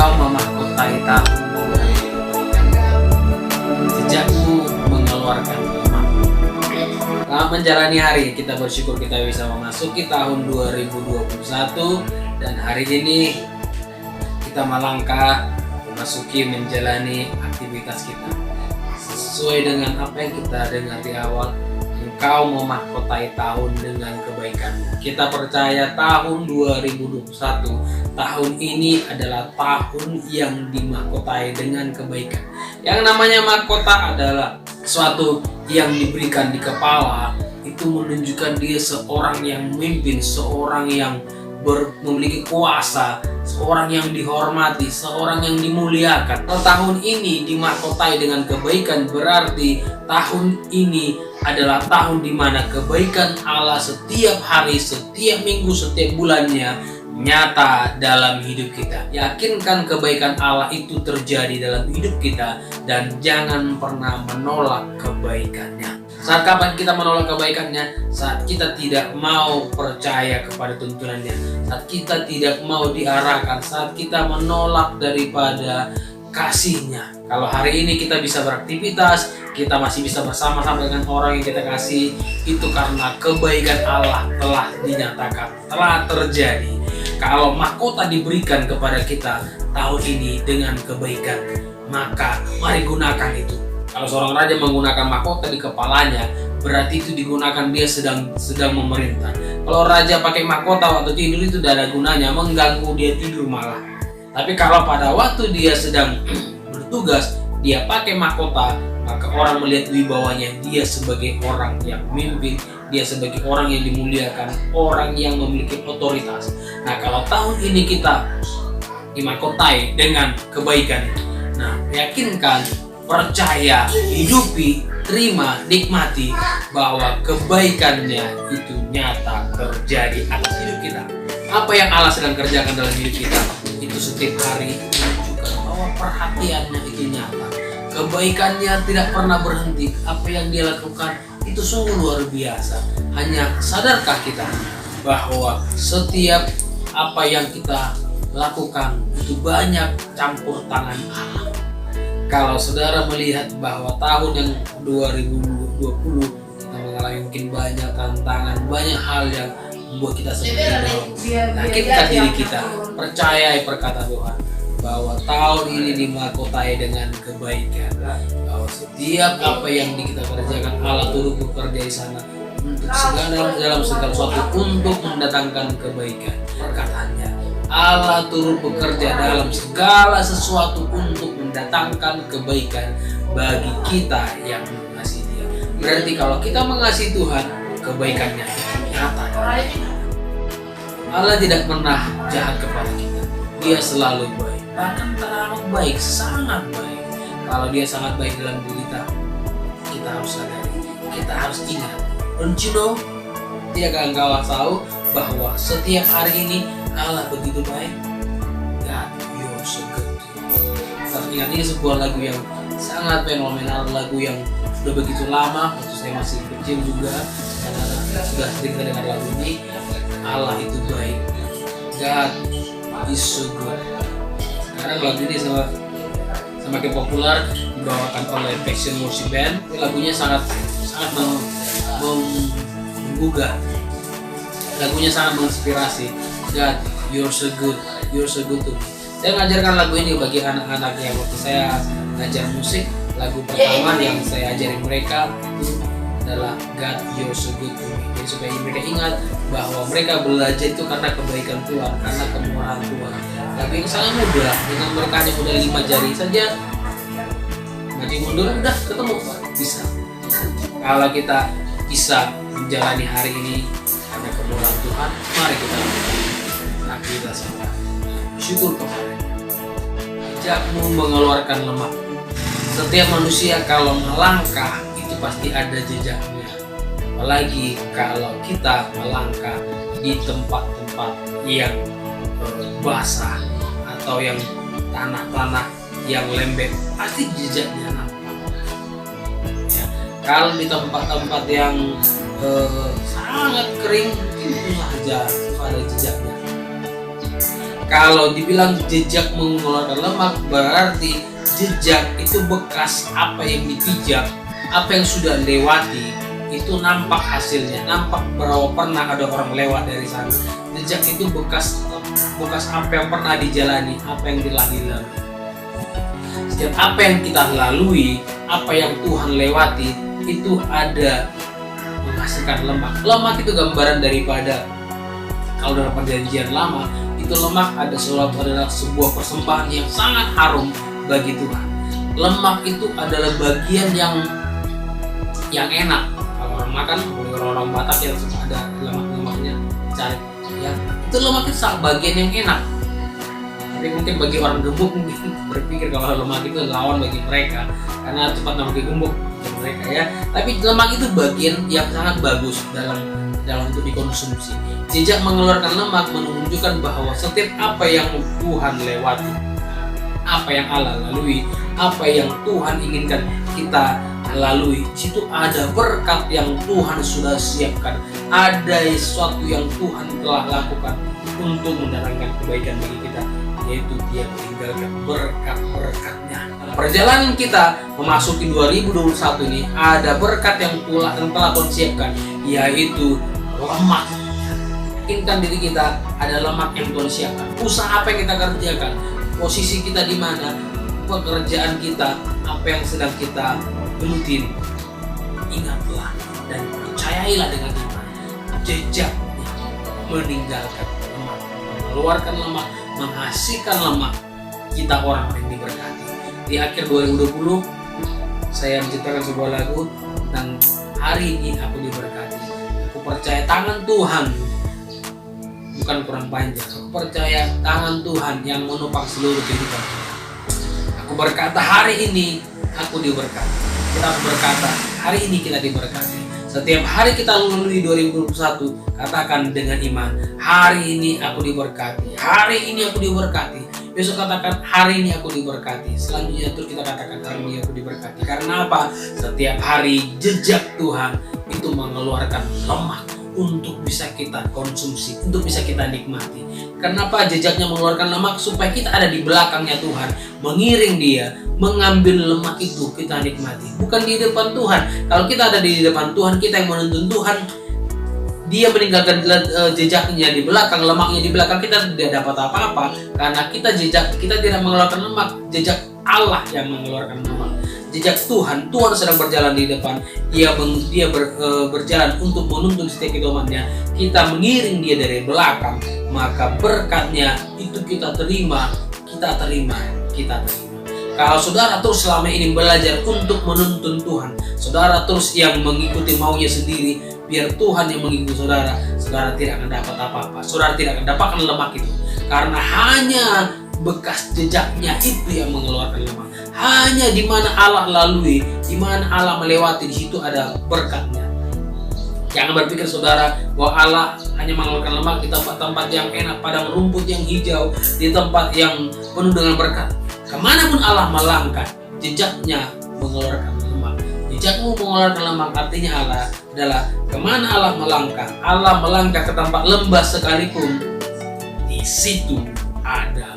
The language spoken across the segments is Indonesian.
engkau memahkotai tahun 2021, jejakmu mengeluarkan lemak. Selamat menjalani hari, kita bersyukur kita bisa memasuki tahun 2021 dan hari ini kita melangkah memasuki menjalani aktivitas kita sesuai dengan apa yang kita dengar di awal. Engkau memahkotai tahun dengan kebaikan. Kita percaya tahun 2021, tahun ini adalah tahun yang dimahkotai dengan kebaikan. Yang namanya mahkota adalah sesuatu yang diberikan di kepala, itu menunjukkan dia seorang yang memimpin, seorang yang memiliki kuasa, seorang yang dihormati, seorang yang dimuliakan. Kalau tahun ini dimahkotai dengan kebaikan, berarti tahun ini adalah tahun di mana kebaikan Allah setiap hari, setiap minggu, setiap bulannya nyata dalam hidup kita. Yakinkan kebaikan Allah itu terjadi dalam hidup kita dan jangan pernah menolak kebaikannya. Saat kapan kita menolak kebaikannya? Saat kita tidak mau percaya kepada tuntunannya, saat kita tidak mau diarahkan, saat kita menolak daripada kasihnya. Kalau hari ini kita bisa beraktivitas, kita masih bisa bersama-sama dengan orang yang kita kasih, itu karena kebaikan Allah telah dinyatakan, telah terjadi. Kalau mahkota diberikan kepada kita tahun ini dengan kebaikan, maka mari gunakan itu. Kalau seorang raja menggunakan mahkota di kepalanya, berarti itu digunakan dia sedang memerintah. Kalau raja pakai mahkota waktu tidur itu tidak ada gunanya, mengganggu dia tidur malah. Tapi kalau pada waktu dia sedang bertugas, dia pakai mahkota, maka orang melihat wibawanya, dia sebagai orang yang memimpin, dia sebagai orang yang dimuliakan, orang yang memiliki otoritas. Nah, kalau tahun ini kita dimahkotai dengan kebaikan, nah yakinkan, percaya, hidupi, terima, nikmati bahwa kebaikannya itu nyata terjadi atas hidup kita. Apa yang Allah sedang kerjakan dalam hidup kita itu setiap hari menunjukkan bahwa perhatiannya itu nyata. Kebaikannya tidak pernah berhenti. Apa yang dia lakukan itu sungguh luar biasa. Hanya sadarkah kita bahwa setiap apa yang kita lakukan itu banyak campur tangan Allah. Kalau saudara melihat bahwa tahun yang 2020 kita mengalami mungkin banyak tantangan, banyak hal yang membuat kita seperti down. Yakinkan diri kita, percayai perkataan Tuhan bahwa tahun ini dimahkotai dengan kebaikan. Bahwa setiap apa yang kita kerjakan, Allah turut bekerja di sana untuk dalam segala sesuatu untuk mendatangkan kebaikan. Katanya, Allah turut bekerja dalam segala sesuatu untuk mendatangkan kebaikan bagi kita yang mengasihi Dia. Berarti kalau kita mengasihi Tuhan, kebaikannya nyata. Allah tidak pernah jahat kepada kita. Dia selalu baik, bahkan terlalu baik, sangat baik. Kalau Dia sangat baik dalam diri kita harus sadari, kita harus ingat. Don't you know? Tidakkah engkau tahu bahwa setiap hari ini Allah begitu baik? God, you're so good. Harus ingat, ini sebuah lagu yang sangat fenomenal, lagu yang sudah begitu lama, waktu saya masih kecil juga, sudah sering kita dengar lagu ini. Allah itu baik, God is so good. Sekarang lagu ini semakin populer, dibawakan oleh Passion Worship Band. Lagunya sangat menggugah, lagunya sangat menginspirasi. God, you're so good to me. Saya mengajarkan lagu ini bagi anak-anak yang waktu saya ngajar musik. Lagu pertama yang saya ajarin mereka itu adalah God, you're so good to me. Jadi supaya mereka ingat bahwa mereka belajar itu karena kebaikan Tuhan, karena kemurahan Tuhan. Lagu yang sangat mudah, dengan mereka hanya udah 5 jari saja, maju mundur udah ketemu, bisa. Kalau kita bisa menjalani hari ini karena kemurahan Tuhan, mari kita aktivitas kita. Syukur kepada jejakmu mengeluarkan lemak. Setiap manusia kalau melangkah itu pasti ada jejaknya. Apalagi kalau kita melangkah di tempat-tempat yang basah atau yang tanah-tanah yang lembek, pasti jejaknya nampak. Ya, kalau di tempat-tempat yang sangat kering itu saja ada jejaknya. Kalau dibilang jejak mengeluarkan lemak, berarti jejak itu bekas apa yang dipijak, apa yang sudah lewati, itu nampak hasilnya, nampak bahwa pernah ada orang lewat dari sana. Jejak itu bekas apa yang pernah dijalani, apa yang telah dilalui. Setiap apa yang kita lalui, apa yang Tuhan lewati, itu ada menghasilkan lemak. Lemak itu gambaran daripada, kalau dalam perjanjian lama, itu lemak adalah sebuah persembahan yang sangat harum bagi Tuhan. Lemak itu adalah bagian yang enak. Kalau orang makan, orang Batak yang suka ada lemak-lemaknya cari, ya itu lemak itu sangat bagian yang enak. Tapi mungkin bagi orang gemuk mungkin berpikir kalau lemak itu lawan bagi mereka karena cepat menjadi gemuk bagi mereka, ya. Tapi lemak itu bagian yang sangat bagus dalam untuk dikonsumsi. Jejak mengeluarkan lemak menunjukkan bahwa setiap apa yang Tuhan lewati, apa yang Allah lalui, apa yang Tuhan inginkan kita lalui, di situ ada berkat yang Tuhan sudah siapkan, ada sesuatu yang Tuhan telah lakukan untuk mendatangkan kebaikan bagi kita, yaitu Dia meninggalkan berkat-berkatnya. Perjalanan kita memasuki 2021 ini ada berkat yang telah Tuhan siapkan, yaitu lemak. Yakinkan diri kita ada lemak yang Tuhan siapkan. Usaha apa yang kita kerjakan, posisi kita di mana, pekerjaan kita, apa yang sedang kita gelutin, ingatlah dan percayailah dengan iman. Jejak meninggalkan lemak, mengeluarkan lemak, menghasilkan lemak. Kita orang yang diberkati. Di akhir 2020 saya menciptakan sebuah lagu tentang hari ini aku diberkati. Aku percaya tangan Tuhan bukan kurang panjang. Aku percaya tangan Tuhan yang menopang seluruh kehidupan kita. Aku berkata hari ini aku diberkati. Kita berkata hari ini kita diberkati. Setiap hari kita melalui 2021, katakan dengan iman, hari ini aku diberkati. Hari ini aku diberkati. Besok katakan hari ini aku diberkati. Selanjutnya terus kita katakan hari ini aku diberkati. Karena apa? Setiap hari jejak Tuhan itu mengeluarkan lemak untuk bisa kita konsumsi, untuk bisa kita nikmati. Kenapa jejaknya mengeluarkan lemak? Supaya kita ada di belakangnya Tuhan, mengiring Dia, mengambil lemak itu kita nikmati. Bukan di depan Tuhan. Kalau kita ada di depan Tuhan, kita yang menuntun Tuhan, Dia meninggalkan jejaknya di belakang, lemaknya di belakang, kita tidak dapat apa-apa. Karena kita tidak mengeluarkan lemak, jejak Allah yang mengeluarkan lemak. Jejak Tuhan sedang berjalan di depan. Dia berjalan untuk menuntun setiap kehidupannya. Kita mengiring Dia dari belakang, maka berkatnya itu kita terima. Kalau saudara terus selama ini belajar untuk menuntun Tuhan, saudara terus yang mengikuti maunya sendiri, biar Tuhan yang mengikuti saudara tidak akan dapat apa-apa. Saudara tidak akan dapatkan lemak itu, karena hanya bekas jejaknya itu yang mengeluarkan lemak. Hanya di mana Allah lalui, di mana Allah melewati, di situ ada berkatnya. Jangan berpikir saudara bahwa Allah hanya mengeluarkan lemak di tempat-tempat yang enak, padang rumput yang hijau, di tempat yang penuh dengan berkat. Kemanapun Allah melangkah, jejaknya mengeluarkan lemak. Jejakmu mengeluarkan lemak, artinya Allah adalah kemana Allah melangkah ke tempat lembah sekalipun, di situ ada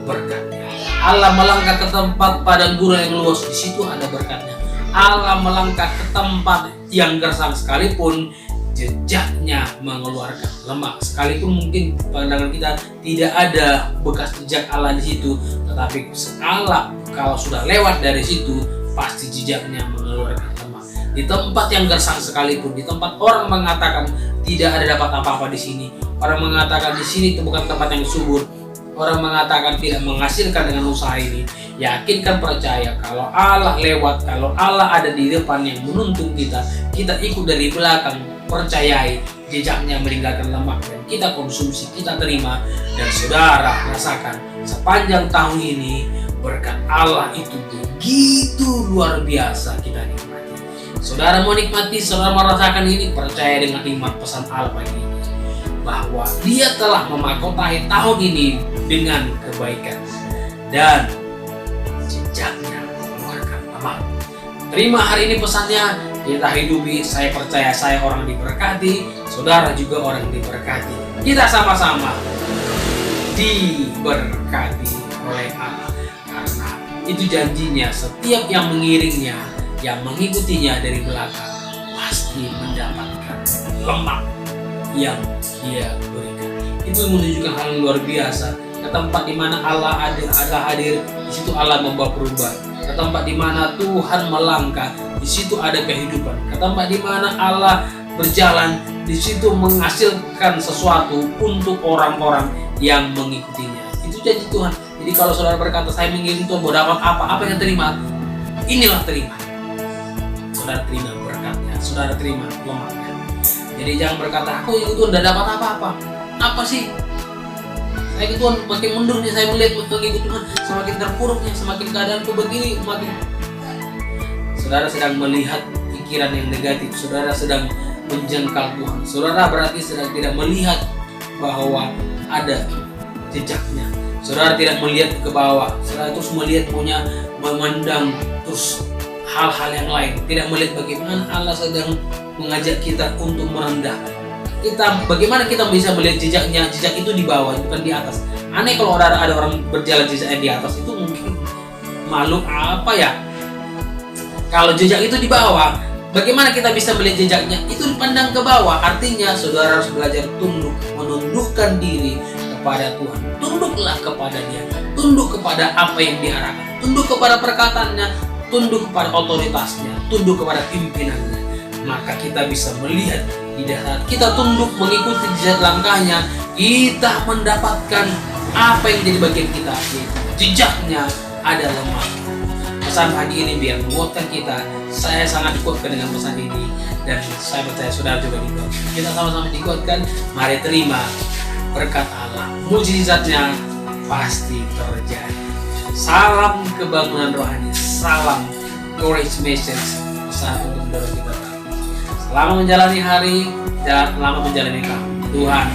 berkatnya. Allah melangkah ke tempat padang gurun yang luas, di situ ada berkatnya. Allah melangkah ke tempat yang gersang sekalipun, jejaknya mengeluarkan lemak. Sekalipun mungkin pandangan kita tidak ada bekas jejak Allah di situ, tetapi Allah kalau sudah lewat dari situ, pasti jejaknya mengeluarkan lemak. Di tempat yang gersang sekalipun, di tempat orang mengatakan tidak ada dapat apa-apa di sini, orang mengatakan di sini itu bukan tempat yang subur, orang mengatakan tidak menghasilkan dengan usaha ini, yakinkan, percaya kalau Allah lewat, kalau Allah ada di depan yang menuntun kita ikut dari belakang, percayai jejaknya meninggalkan lemak dan kita konsumsi, kita terima, dan saudara rasakan sepanjang tahun ini berkat Allah itu begitu luar biasa kita nikmati. Saudara mau nikmati, saudara merasakan ini, percaya dengan iman pesan Allah pagi ini bahwa Dia telah memahkotai tahun ini dengan kebaikan dan jejaknya mengeluarkan lemak. Terima hari ini pesannya, kita hidupi. Saya percaya saya orang diberkati, saudara juga orang diberkati. Kita sama-sama diberkati oleh Allah, karena itu janjinya setiap yang mengiringnya, yang mengikutinya dari belakang pasti mendapatkan lemak yang dia berikan. Itu menunjukkan hal yang luar biasa. Ke tempat di mana Allah hadir, di situ Allah membawa perubahan. Ke tempat di mana Tuhan melangkah, di situ ada kehidupan. Ke tempat di mana Allah berjalan, di situ menghasilkan sesuatu untuk orang-orang yang mengikutinya. Itu janji Tuhan. Jadi kalau saudara berkata saya mengiring Tuhan mau dapat apa yang terima, inilah terima. Saudara terima berkatnya, saudara terima lemaknya. Jadi jangan berkata aku ikut Tuhan tidak dapat apa-apa. Apa sih? Saya ikut Tuhan makin mundur nih, saya melihat mengikut Tuhan semakin terpuruknya, semakin keadaanku begini, makin. Saudara sedang melihat pikiran yang negatif, saudara sedang menjengkal Tuhan. Saudara berarti sedang tidak melihat bahwa ada jejaknya. Saudara tidak melihat ke bawah, saudara terus melihat memandang terus hal-hal yang lain, tidak melihat bagaimana Allah sedang mengajak kita untuk merendah. Bagaimana kita bisa melihat jejaknya? Jejak itu di bawah, bukan di atas. Aneh kalau ada orang berjalan jejaknya di atas, itu mungkin makhluk apa ya? Kalau jejak itu di bawah, bagaimana kita bisa melihat jejaknya? Itu dipandang ke bawah. Artinya saudara harus belajar tunduk, menundukkan diri kepada Tuhan. Tunduklah kepada Dia, tunduk kepada apa yang diarahkan, tunduk kepada perkataannya, tunduk kepada otoritasnya, tunduk kepada pimpinannya. Maka kita bisa melihat di saat kita tunduk mengikuti jejak langkahnya, kita mendapatkan apa yang jadi bagian kita. Jejaknya ada lemak. Pesan pagi ini biar menguatkan kita. Saya sangat dikuatkan dengan pesan ini, dan saya percaya saudara juga dikuatkan. Kita sama-sama dikuatkan. Mari terima berkat Allah, mujizatnya pasti terjadi. Salam kebangunan rohani, salam courage message, pesan untuk mendorong kita. Selamat menjalani hari, selamat menjalani tahun. Tuhan